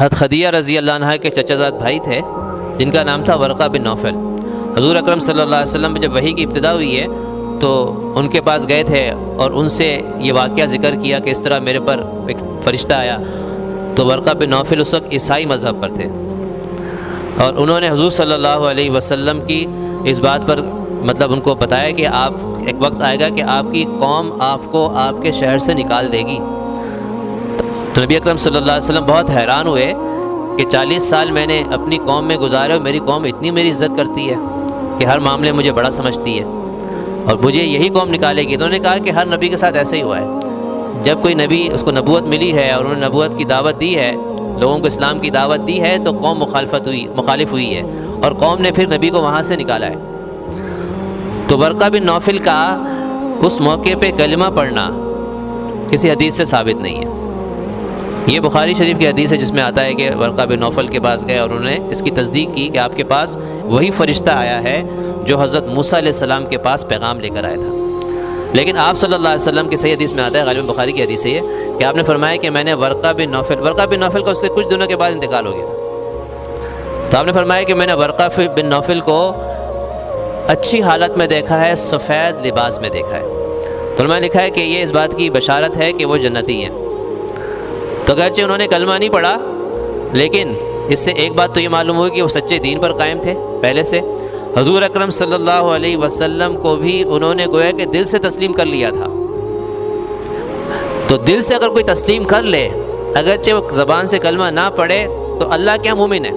حضرت خدیجہ رضی اللہ عنہا کے چچا زاد بھائی تھے جن کا نام تھا ورقہ بن نوفل۔ حضور اکرم صلی اللہ علیہ وسلم پہ جب وحی کی ابتدا ہوئی ہے تو ان کے پاس گئے تھے اور ان سے یہ واقعہ ذکر کیا کہ اس طرح میرے پر ایک فرشتہ آیا۔ تو ورقہ بن نوفل اس وقت عیسائی مذہب پر تھے اور انہوں نے حضور صلی اللہ علیہ وسلم کی اس بات پر مطلب ان کو بتایا کہ آپ ایک وقت آئے گا کہ آپ کی قوم آپ کو آپ کے شہر سے نکال دے گی۔ تو نبی اکرم صلی اللہ علیہ وسلم بہت حیران ہوئے کہ 40 سال میں نے اپنی قوم میں گزارے اور میری قوم اتنی میری عزت کرتی ہے کہ ہر معاملے مجھے بڑا سمجھتی ہے اور مجھے یہی قوم نکالے گی۔ تو انہوں نے کہا کہ ہر نبی کے ساتھ ایسا ہی ہوا ہے، جب کوئی نبی اس کو نبوت ملی ہے اور انہوں نے نبوت کی دعوت دی ہے، لوگوں کو اسلام کی دعوت دی ہے، تو قوم مخالف ہوئی ہے اور قوم نے پھر نبی کو وہاں سے نکالا ہے۔ تو ورقہ بن نوفل کا اس موقع پہ کلمہ پڑھنا کسی حدیث سے ثابت نہیں ہے۔ یہ بخاری شریف کی حدیث ہے جس میں آتا ہے کہ ورقہ بن نوفل کے پاس گئے اور انہوں نے اس کی تصدیق کی کہ آپ کے پاس وہی فرشتہ آیا ہے جو حضرت موسیٰ علیہ السلام کے پاس پیغام لے کر آیا تھا۔ لیکن آپ صلی اللہ علیہ وسلم کی صحیح حدیث میں آتا ہے، غالباً بخاری کی حدیث ہے یہ، کہ آپ نے فرمایا کہ میں نے ورقہ بن نوفل کا اس کے کچھ دنوں کے بعد انتقال ہو گیا تھا، تو آپ نے فرمایا کہ میں نے ورقہ بن نوفل کو اچھی حالت میں دیکھا ہے، سفید لباس میں دیکھا ہے۔ تو علماء نے لکھا ہے کہ یہ اس بات کی بشارت ہے کہ وہ جنتی ہیں۔ تو اگرچہ انہوں نے کلمہ نہیں پڑھا لیکن اس سے ایک بات تو یہ معلوم ہوئی کہ وہ سچے دین پر قائم تھے پہلے سے۔ حضور اکرم صلی اللہ علیہ وسلم کو بھی انہوں نے گویا کہ دل سے تسلیم کر لیا تھا۔ تو دل سے اگر کوئی تسلیم کر لے، اگرچہ وہ زبان سے کلمہ نہ پڑھے، تو اللہ کیا مومن ہے۔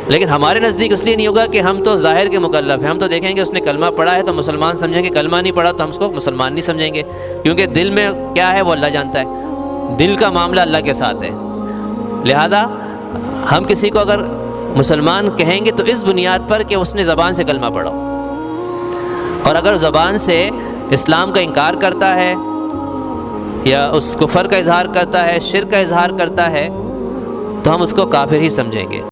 لیکن ہمارے نزدیک اس لیے نہیں ہوگا کہ ہم تو ظاہر کے مکلف ہیں، ہم تو دیکھیں گے اس نے کلمہ پڑھا ہے تو مسلمان سمجھیں گے، کلمہ نہیں پڑھا تو ہم اس کو مسلمان نہیں سمجھیں گے، کیونکہ دل میں کیا ہے وہ اللہ جانتا ہے، دل کا معاملہ اللہ کے ساتھ ہے۔ لہذا ہم کسی کو اگر مسلمان کہیں گے تو اس بنیاد پر کہ اس نے زبان سے کلمہ پڑھا، اور اگر زبان سے اسلام کا انکار کرتا ہے یا اس کفر کا اظہار کرتا ہے، شرک کا اظہار کرتا ہے، تو ہم اس کو کافر ہی سمجھیں گے۔